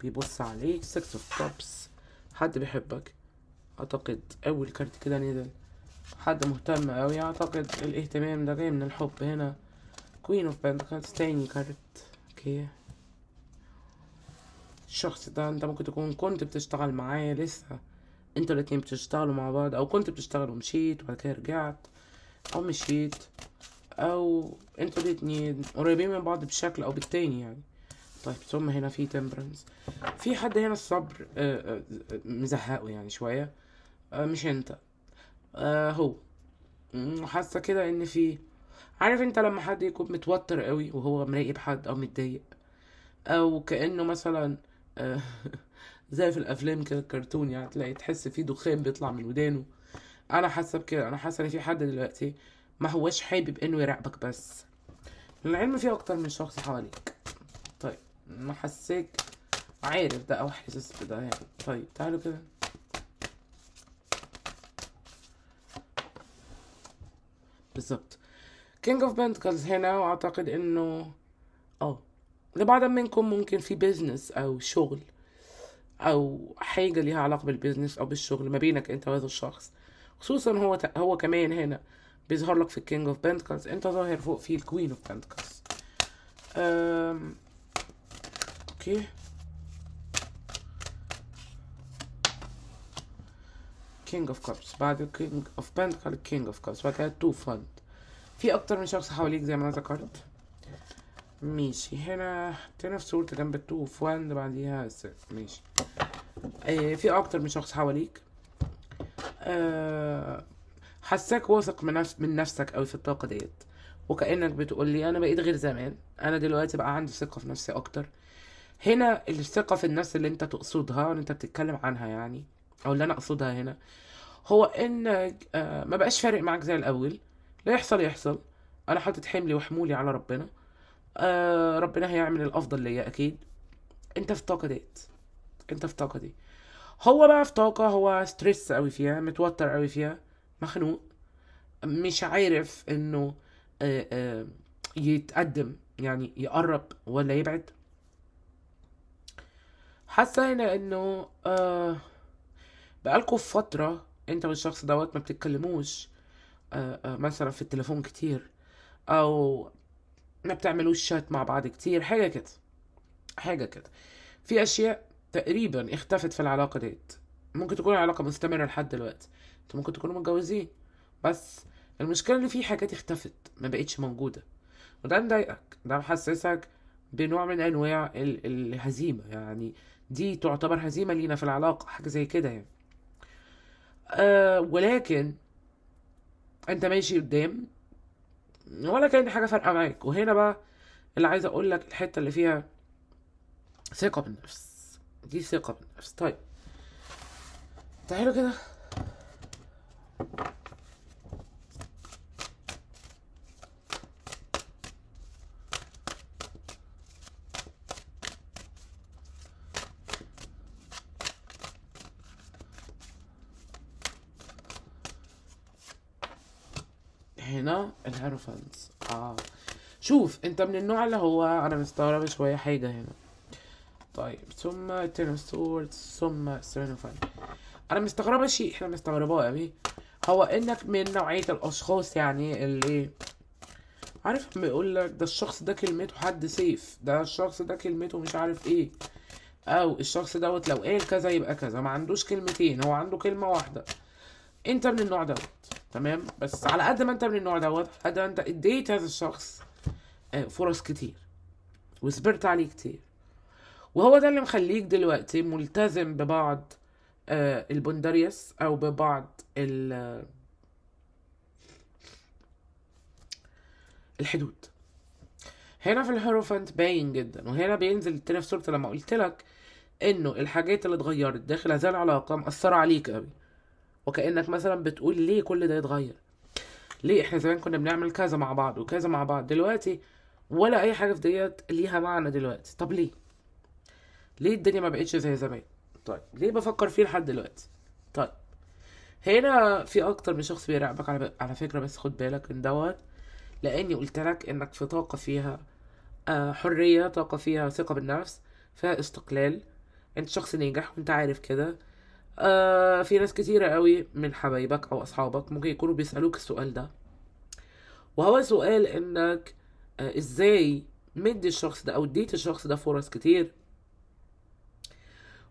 بيبص عليك. 6 of cups، حد بيحبك. أعتقد أول كارت كده نزل حد مهتم اوي. اعتقد الاهتمام ده جاي من الحب. هنا كوين اوف بنتكلز، تاني كارت. اوكي، الشخص ده انت ممكن تكون كنت بتشتغل معاه، لسه انتوا الاتنين بتشتغلوا مع بعض، او كنت بتشتغل ومشيت وبعد كده رجعت، او مشيت، او انتوا الاتنين قريبين من بعض بشكل او بالتاني يعني. طيب ثم هنا في تمبرنس. في حد هنا الصبر مزهقه يعني شوية. مش انت، هو. حاسة كده ان في، عارف انت لما حد يكون متوتر قوي وهو مراقب حد او متضايق، او كأنه مثلا آه، زي في الافلام كده الكرتون، يعني تلاقي تحس في دخان بيطلع من ودانه. انا حاسه بكده. انا حاسه ان في حد دلوقتي ما هوش حابب انه يراقبك، بس للعلم في اكتر من شخص حواليك. طيب ما حسيك عارف ده او حاسس بده يعني. طيب تعالوا كده. بالظبط، كينج اوف بنتكلز هنا. واعتقد انه لبعض منكم ممكن في بيزنس او شغل او حاجه ليها علاقه بالبيزنس او بالشغل ما بينك انت وهذا الشخص. خصوصا هو كمان هنا بيظهر لك في الكينج اوف بنتكلز، انت ظاهر فوق في الكوين اوف بنتكلز. اوكي، كينج اوف كابس، بعد الكينج اوف بنتكل كينج اوف كابس، بعد كده تو فند. في اكتر من شخص حواليك زي ما انا ذكرت. ماشي، هنا حطينا في صورة جنب التو اوف وان بعديها ماشي. في اكتر من شخص حواليك. حساك واثق من نفسك اوي في الطاقة ديت، وكأنك بتقول لي انا بقيت غير زمان، انا دلوقتي بقى عندي ثقة في نفسي اكتر. هنا الثقة في النفس اللي انت تقصدها، اللي انت بتتكلم عنها يعني، او اللي انا اقصدها هنا، هو انك ما بقاش فارق معاك زي الاول. لا يحصل يحصل، انا حاطط حملي وحمولي على ربنا. ربنا هيعمل الافضل ليا اكيد. انت في الطاقة ديت، انت في الطاقة دي. هو بقى في طاقة، هو ستريس قوي فيها، متوتر قوي فيها، مخنوق، مش عارف انه يتقدم يعني، يقرب ولا يبعد. حاسه هنا انه بقالكوا في فتره انت والشخص دوت ما بتتكلموش مثلا في التليفون كتير، او ما بتعملوش شات مع بعض كتير، حاجه كده حاجه كده. في اشياء تقريبا اختفت في العلاقه ديت. ممكن تكون العلاقه مستمره لحد دلوقتي، انتوا ممكن تكونوا متجوزين، بس المشكله ان في حاجات اختفت ما بقتش موجوده، وده مضايقك، ده محسسك بنوع من انواع الهزيمه يعني. دي تعتبر هزيمه لينا في العلاقه، حاجه زي كده يعني. ولكن انت ماشي قدام ولا كأن حاجه فارقه معاك. وهنا بقى اللي عايز اقول لك، الحته اللي فيها ثقه بالنفس، دي ثقه بالنفس. طيب تعالوا كده. هنا الهيروفانس. شوف، انت من النوع اللي هو انا مستغرب شويه حاجه هنا. طيب ثم التنسورد، ثم السيرنوفان. انا مستغربه شيء احنا مستغرباه قوي، هو انك من نوعيه الاشخاص يعني اللي عارف بيقول لك ده الشخص ده كلمته حد سيف، ده الشخص ده كلمته مش عارف ايه، او الشخص دوت لو قال كذا يبقى كذا، ما عندوش كلمتين، هو عنده كلمه واحده. انت من النوع دوت، تمام. بس على قد ما انت من النوع دوت، قد ما انت اديت هذا الشخص فرص كتير وصبرت عليه كتير، وهو ده اللي مخليك دلوقتي ملتزم ببعض البندريس او ببعض الحدود. هنا في الهيروفانت باين جدا، وهنا بينزل تاني في صورته لما قلت لك انه الحاجات اللي اتغيرت داخل هذه العلاقه مأثره عليك قوي، وكأنك مثلا بتقول ليه كل ده يتغير؟ ليه احنا زمان كنا بنعمل كذا مع بعض وكذا مع بعض، دلوقتي ولا اي حاجه في ديت ليها معنى دلوقتي؟ طب ليه؟ ليه الدنيا ما بقتش زي زمان؟ طيب ليه بفكر فيه لحد دلوقتي؟ طيب هنا في اكتر من شخص بيراقبك على فكره، بس خد بالك من دوت، لاني قلت لك انك في طاقه فيها حريه، طاقه فيها ثقه بالنفس، فيها استقلال، انت شخص ناجح وانت عارف كده. في ناس كتيرة قوي من حبايبك او اصحابك ممكن يكونوا بيسألوك السؤال ده، وهو سؤال انك ازاي مدي الشخص ده او اديت الشخص ده فرص كتير،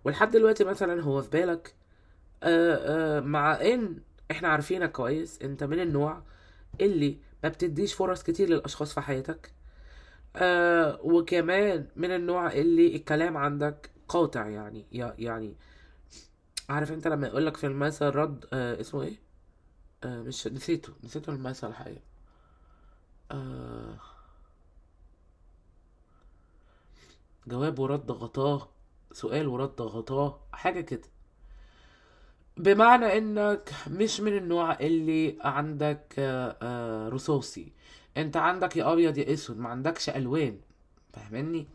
ولحد دلوقتي مثلا هو في بالك، مع ان احنا عارفينك كويس انت من النوع اللي ما بتديش فرص كتير للاشخاص في حياتك، وكمان من النوع اللي الكلام عندك قاطع، يعني عارف انت لما يقولك في المثل رد اسمه ايه، مش نسيته المثل الحقيقة. آه جواب ورد غطاه، سؤال ورد غطاه، حاجة كده. بمعنى انك مش من النوع اللي عندك رصاصي، انت عندك يا ابيض يا اسود، ما عندكش الوان، فاهمني؟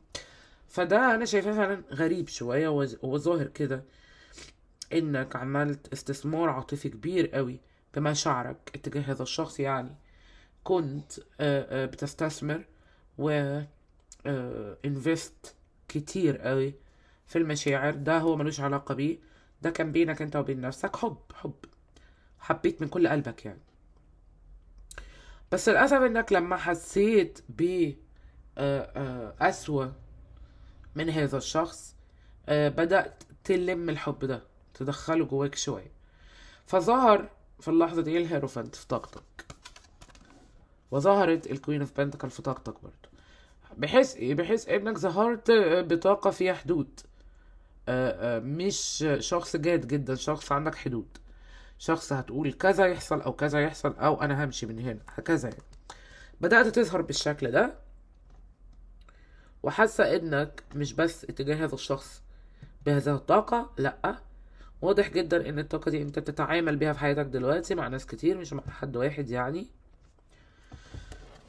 فده انا شايفاه فعلا غريب شوية وظاهر كده انك عملت استثمار عاطفي كبير قوي بمشاعرك اتجاه هذا الشخص، يعني كنت بتستثمر و انفست كتير قوي في المشاعر. ده هو ملوش علاقة بيه، ده كان بينك انت وبين نفسك، حب حبيت من كل قلبك يعني. بس للأسف انك لما حسيت ب أسوأ من هذا الشخص، بدأت تلم الحب ده تدخله جواك شوية، فظهر في اللحظة دي الهيروفانت في طاقتك، وظهرت الكوين اوف بنتكل في طاقتك برضه، بحيث انك ظهرت بطاقة فيها حدود، مش شخص جاد جدا، شخص عندك حدود، شخص هتقول كذا يحصل او كذا يحصل او انا همشي من هنا هكذا يعني. بدأت تظهر بالشكل ده، وحاسة انك مش بس اتجاه هذا الشخص بهذه الطاقة، لأ، واضح جدا ان الطاقة دي انت بتتعامل بيها في حياتك دلوقتي مع ناس كتير مش مع حد واحد يعني.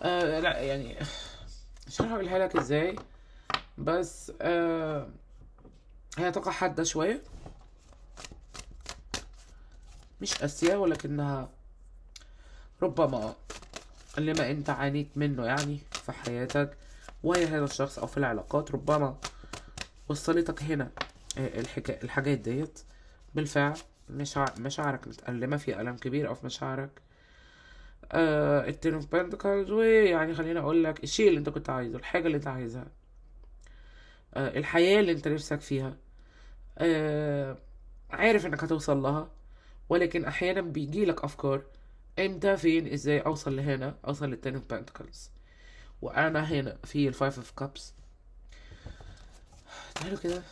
لا يعني مش عارف اقولها لك ازاي، بس هي طاقة حادة شوية، مش قاسية، ولكنها ربما لما انت عانيت منه يعني في حياتك وهي هذا الشخص او في العلاقات، ربما وصلتك هنا الحاجات ديت بالفعل. مشاعرك متألمة، في ألم كبير أو في مشاعرك. التين اوف بنتكلز، ويعني خليني أقول لك الشيء اللي أنت كنت عايزه، الحاجة اللي أنت عايزها، الحياة اللي أنت نفسك فيها، عارف إنك هتوصل لها، ولكن أحيانا بيجيلك أفكار أنت فين، إزاي أوصل لهنا، أوصل للتين اوف بنتكلز، وأنا هنا في الفايف اوف كابس. تعالوا كده،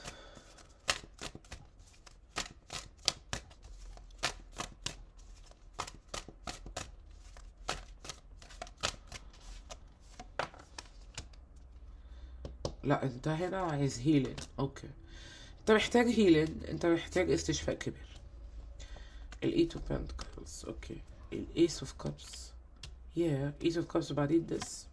لا انت هنا عايز هيلين، اوكي، انت محتاج هيلين، انت محتاج استشفاء كبير. الايت اوف بنتكلز، اوكي، الايس اوف كابس، ايس اوف كابس وبعدين ديس،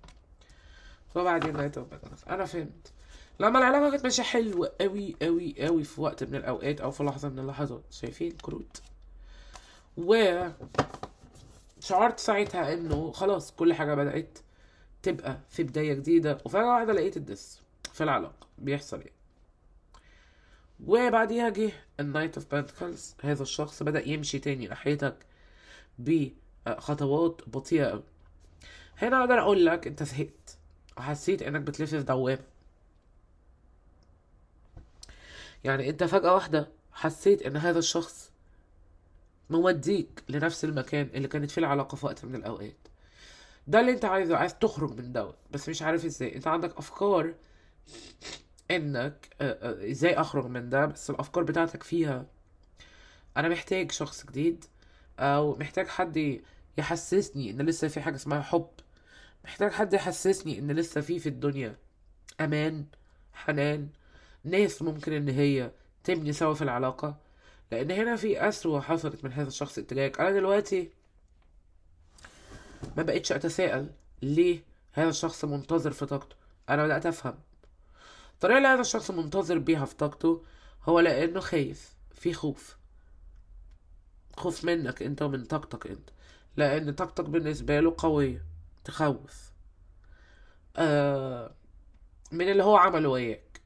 وبعدين نايت اوف بنتكلز. انا فهمت لما العلاقة كانت ماشية حلوة قوي قوي قوي في وقت من الاوقات او في لحظة من اللحظات، شايفين كروت، وشعرت ساعتها انه خلاص كل حاجة بدأت تبقى في بداية جديدة، وفجأة واحدة لقيت الدس في العلاقة بيحصل ايه، وبعديها جه النايت اوف بنتكلز، هذا الشخص بدأ يمشي تاني ناحيتك بخطوات بطيئة قوي. هنا اقدر اقول لك انت زهقت وحسيت انك بتلف في دوامة، يعني انت فجأة واحدة حسيت ان هذا الشخص موديك لنفس المكان اللي كانت فيه العلاقة في وقت من الاوقات. ده اللي انت عايزه، عايز تخرج من دوت، بس مش عارف ازاي. انت عندك افكار انك ازاي اخرج من ده، بس الافكار بتاعتك فيها انا محتاج شخص جديد، او محتاج حد يحسسني ان لسه في حاجة اسمها حب، محتاج حد يحسسني ان لسه في الدنيا امان، حنان، ناس ممكن ان هي تبني سوا في العلاقة. لان هنا في اسوأ حصلت من هذا الشخص اتجاهك. انا دلوقتي ما بقتش اتساءل ليه هذا الشخص منتظر في طاقته، انا بدأت افهم الطريقة اللي هذا الشخص منتظر بيها في طاقته، هو لانه خايف، في خوف منك انت ومن طاقتك انت، لان طاقتك بالنسبة له قوية تخوف آه من اللي هو عمله وياك.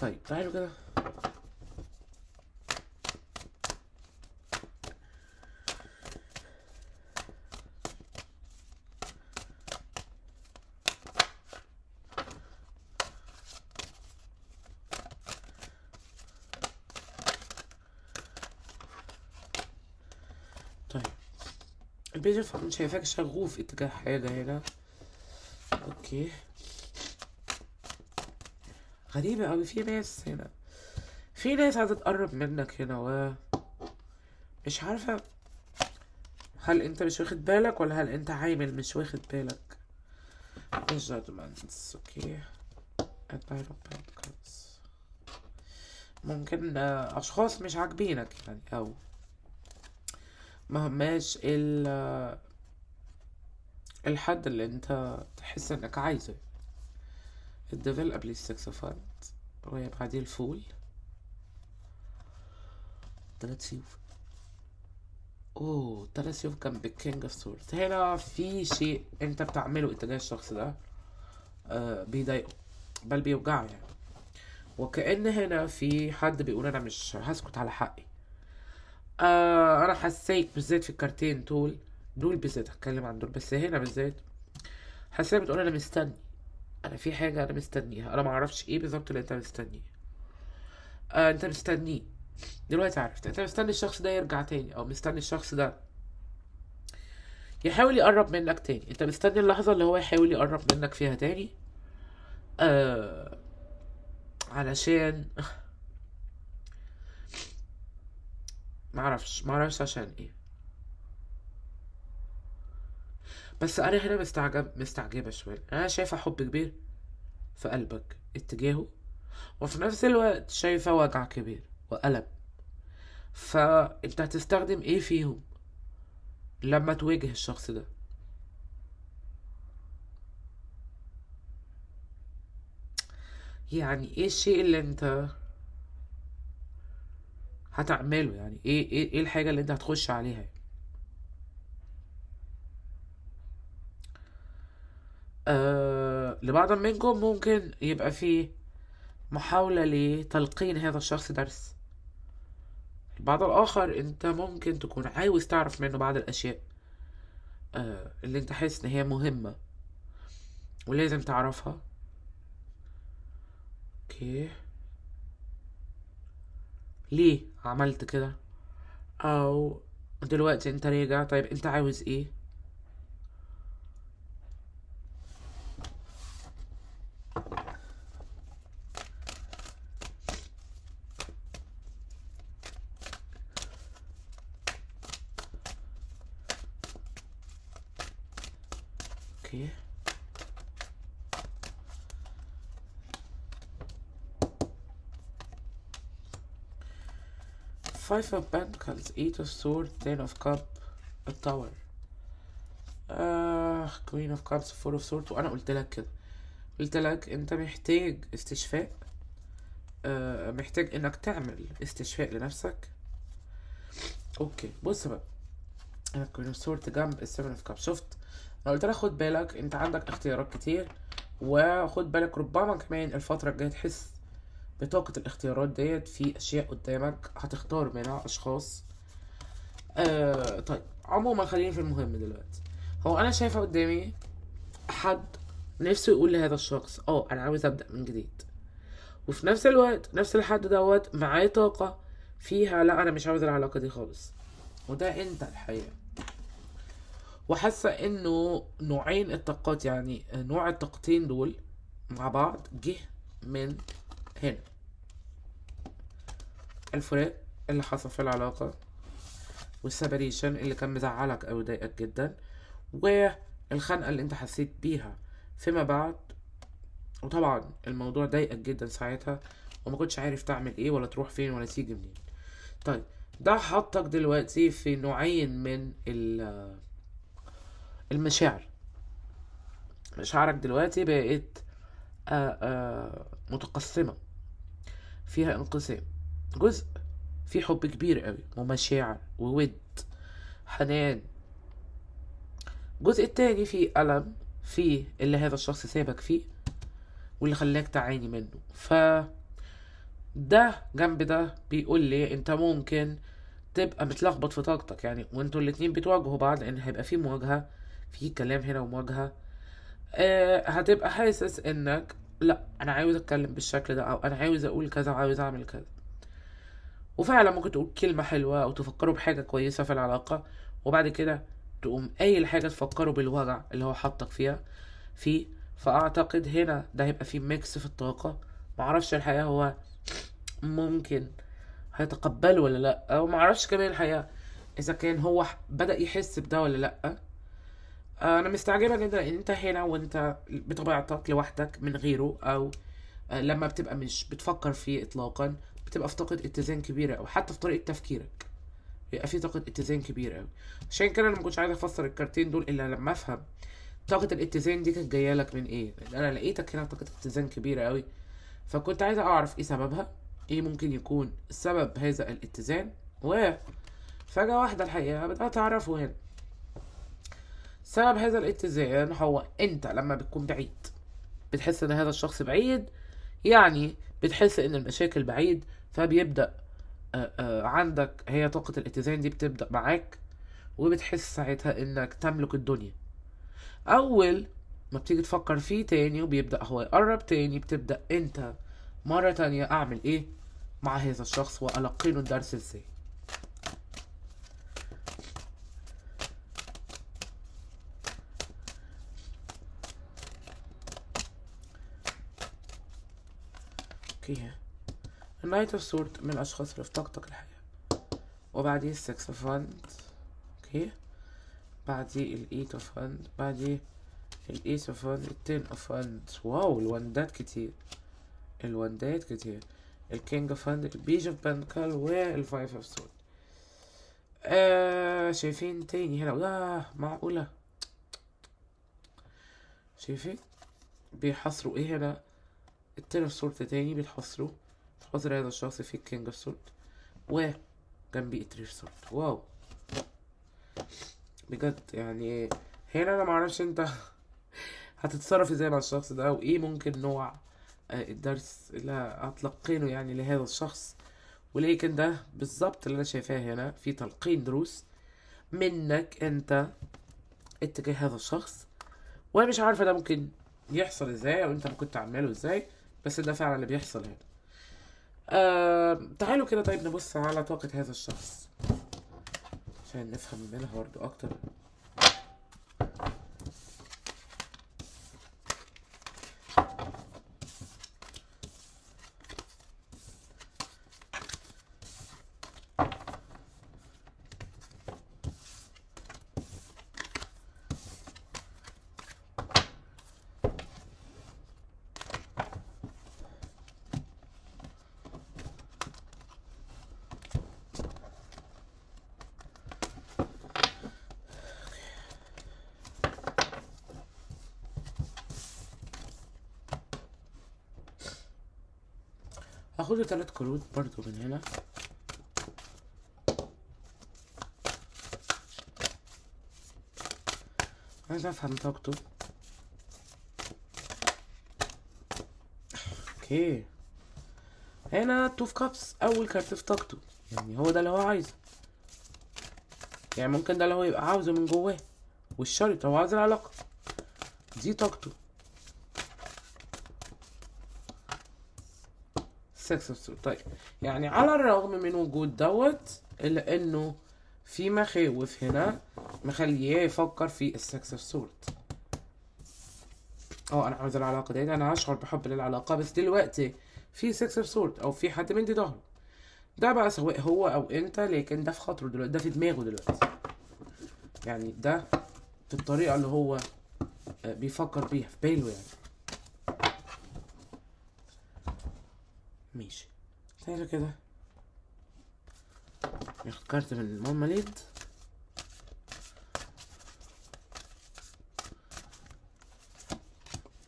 طيب تعالوا كده، البيج فاضل شايفاك شغوف اتجاه حاجة هنا. اوكي غريبة اوي، في ناس هنا، في ناس عايزة تقرب منك هنا و مش عارفة هل انت مش واخد بالك ولا هل انت عامل مش واخد بالك. judgments اوكي ممكن اشخاص مش عاجبينك يعني، او مهماش الحد اللي انت تحس انك عايزه. الديفل قبل السكسفايد وبعدين الفول، 3 سيوف. اوه 3 سيوف كان بالكينج اوف سورد. هنا في شيء انت بتعمله اتجاه الشخص ده بيضايقه بل بيوجعه يعني، وكأن هنا في حد بيقول انا مش هسكت على حقي. انا حسيت بالذات في الكارتين دول بالذات، هتكلم عن دول بس هنا بالذات حسيت بتقول انا مستني، انا في حاجه انا مستنيها، انا معرفش ايه بالظبط اللي انت مستنيه. انت مستنيه دلوقتي، عرفت انت مستني الشخص ده يرجع تاني، او مستني الشخص ده يحاول يقرب منك تاني. انت مستني اللحظه اللي هو يحاول يقرب منك فيها تاني علشان معرفش عشان ايه، بس انا هنا مستعجبه شويه. انا شايفه حب كبير في قلبك اتجاهه، وفي نفس الوقت شايفه وجع كبير وألم. فانت هتستخدم ايه فيهم لما تواجه الشخص ده؟ يعني ايه الشيء اللي انت هتعمله؟ يعني ايه الحاجة اللي انت هتخش عليها؟ لبعض منكم ممكن يبقى فيه محاولة لتلقين هذا الشخص درس. البعض الآخر انت ممكن تكون عاوز تعرف منه بعض الأشياء اللي انت حاسس ان هي مهمة ولازم تعرفها. اوكي ليه عملت كده؟ او دلوقتي انت راجع، طيب انت عاوز ايه؟ اوكي Five of Pentacles, Eight of Swords, Ten of Cup, التاور، Queen of Cups, Four of Swords. وانا قلت لك كده، قلت لك انت محتاج استشفاء، محتاج انك تعمل استشفاء لنفسك. اوكي بص بقى، انا Queen of Swords جنب السيفن اوف كاب. شفت انا قلت لك خد بالك انت عندك اختيارات كتير، وخد بالك ربما كمان الفترة الجاية تحس بطاقة الاختيارات ديت في اشياء قدامك هتختار منها اشخاص. طيب عموما خلينا في المهم دلوقتي. هو انا شايفه قدامي حد نفسه يقول لهذا الشخص انا عاوز ابدا من جديد، وفي نفس الوقت نفس الحد دوت معاه طاقه فيها لا انا مش عاوز العلاقه دي خالص، وده انت الحقيقه. وحاسه انه نوعين الطاقات، يعني نوع الطاقتين دول مع بعض جه من هنا الفراق اللي حصل في العلاقه، والسبريشن اللي كان مزعلك او ضايقك جدا، والخنقه اللي انت حسيت بيها فيما بعد. وطبعا الموضوع ضايقك جدا ساعتها وما كنتش عارف تعمل ايه ولا تروح فين ولا تيجي منين. طيب ده حطك دلوقتي في نوعين من المشاعر. مشاعرك دلوقتي بقت متقسمة، فيها انقسام. جزء فيه حب كبير قوي ومشاعر وود حنان، الجزء التاني فيه ألم، فيه اللي هذا الشخص سابك فيه واللي خلاك تعاني منه. ده جنب ده بيقول لي انت ممكن تبقى متلخبط في طاقتك يعني، وانتوا الاتنين بتواجهوا بعض لان هيبقى في مواجهة، في كلام هنا ومواجهة. هتبقى حاسس انك لا انا عاوز اتكلم بالشكل ده، او انا عاوز اقول كذا وعاوز اعمل كذا، وفعلا ممكن تقول كلمة حلوة او تفكروا بحاجة كويسة في العلاقة، وبعد كده تقوم اي حاجة تفكروا بالوجع اللي هو حطك فيه. فاعتقد هنا ده هيبقى فيه ميكس في الطاقة. معرفش الحقيقة هو ممكن هيتقبله ولا لا، او معرفش كمان الحقيقة اذا كان هو بدأ يحس بده ولا لا. انا مستعجبة جدا ان انت هنا وانت بطبيعتك لوحدك من غيره، او لما بتبقى مش بتفكر فيه اطلاقا بتبقى في طاقة اتزان كبيرة، او حتى في طريقة تفكيرك بيبقى في طاقة اتزان كبيرة اوي. عشان كده انا مكنتش عايز افسر الكارتين دول الا لما افهم طاقة الاتزان دي كانت جاية لك من ايه، لان انا لقيتك هنا طاقة اتزان كبيرة اوي. فكنت عايز اعرف ايه سببها، ايه ممكن يكون سبب هذا الاتزان. وفجأة واحدة الحقيقة بدأت اعرفه هنا. سبب هذا الاتزان هو انت لما بتكون بعيد بتحس ان هذا الشخص بعيد، يعني بتحس ان المشاكل بعيد، فبيبدأ عندك هي طاقة الاتزان دي بتبدأ معاك، وبتحس ساعتها انك تملك الدنيا. اول ما بتيجي تفكر فيه تاني وبيبدأ هو يقرب تاني، بتبدأ انت مرة تانية اعمل ايه مع هذا الشخص والقينه الدرس ازاي. اوكي، النايت اوف سورد من الاشخاص اللي في طاقتك الحقيقة، وبعديه السكس اوف هاند. اوكي، بعديه الايت اوف هاند، بعديه الايس اوف هاند، التين اوف هاند. واو، الوندات كتير، الوندات كتير. الكينج اوف هاند، البيج اوف بنكل، والفايف اوف سورد. شايفين تاني هنا؟ معقولة؟ شايفين بيحصروا ايه هنا؟ التين اوف سورد تاني بيتحصروا حصر هذا الشخص في الكينج اوف سورد، وجنبي التري سورد. واو بجد، يعني هنا انا معرفش انت هتتصرف ازاي مع الشخص ده، وايه ممكن نوع الدرس اللي هتلقينه يعني لهذا الشخص. ولكن ده بالظبط اللي انا شايفاه هنا، في تلقين دروس منك انت اتجاه هذا الشخص. وانا مش عارفه ده ممكن يحصل ازاي، او انت ممكن تعمله ازاي، بس ده فعلا اللي بيحصل هنا. تعالوا كده طيب نبص على طاقة هذا الشخص عشان نفهم منها برضو اكتر. هاخد 3 كروت برضو من هنا. عايز افهم طاقته. اوكي، هنا 2 كابس، اول كارت في طاقته، يعني هو ده اللي هو عايزه. يعني ممكن ده اللي هو يبقى عاوزه من جواه، والشرط هو عاوز العلاقة دي طاقته. 6 of swords. طيب يعني على الرغم من وجود دوت الا انه في مخاوف هنا مخليه يفكر في السكس اوف سورد. انا عاوز العلاقة دي، انا هشعر بحب للعلاقة، بس دلوقتي في 6 of swords او في حد من دي ظهره. ده بقى سواء هو او انت، لكن ده في خاطره دلوقتي، ده في دماغه دلوقتي، يعني ده في الطريقة اللي هو بيفكر بيها في باله يعني. ماشي، تعالى كده ناخد كارت من المرماليد.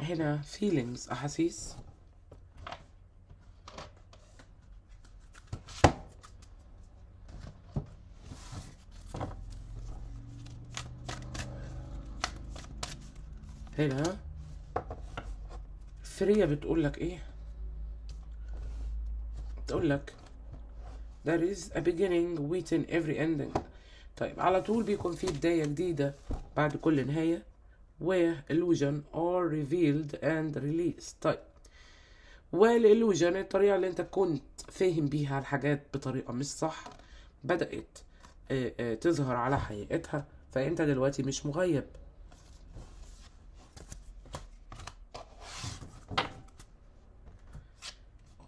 هنا feelings، أحاسيس. هنا فريا بتقول لك ايه؟ بتقول لك there is a beginning within every ending. طيب على طول بيكون في بداية جديدة بعد كل نهاية، where illusion are revealed and released. طيب والillusion الطريقة اللي انت كنت فاهم بيها الحاجات بطريقة مش صح بدأت تظهر على حقيقتها، فانت دلوقتي مش مغيب.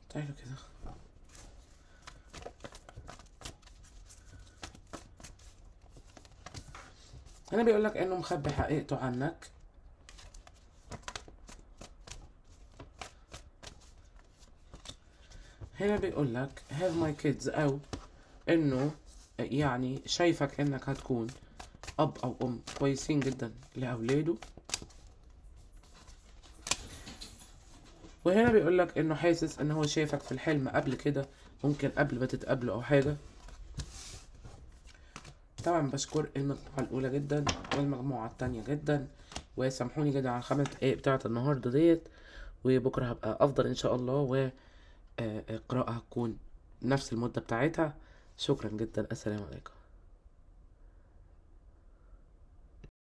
تعالوا كده. هنا بيقولك انه مخبي حقيقته عنك. هنا بيقولك have my kids، او انه يعني شايفك انك هتكون اب او ام كويسين جدا لاولاده. وهنا بيقولك انه حاسس ان هو شايفك في الحلم قبل كده، ممكن قبل ما تتقابلوا او حاجة. طبعا بشكر المجموعة الاولى جدا والمجموعة التانية جدا، وسامحوني جدا على ال5 دقايق بتاعت النهاردة ديت، وبكرة هبقى افضل ان شاء الله، والقراءة هتكون نفس المدة بتاعتها. شكرا جدا، السلام عليكم.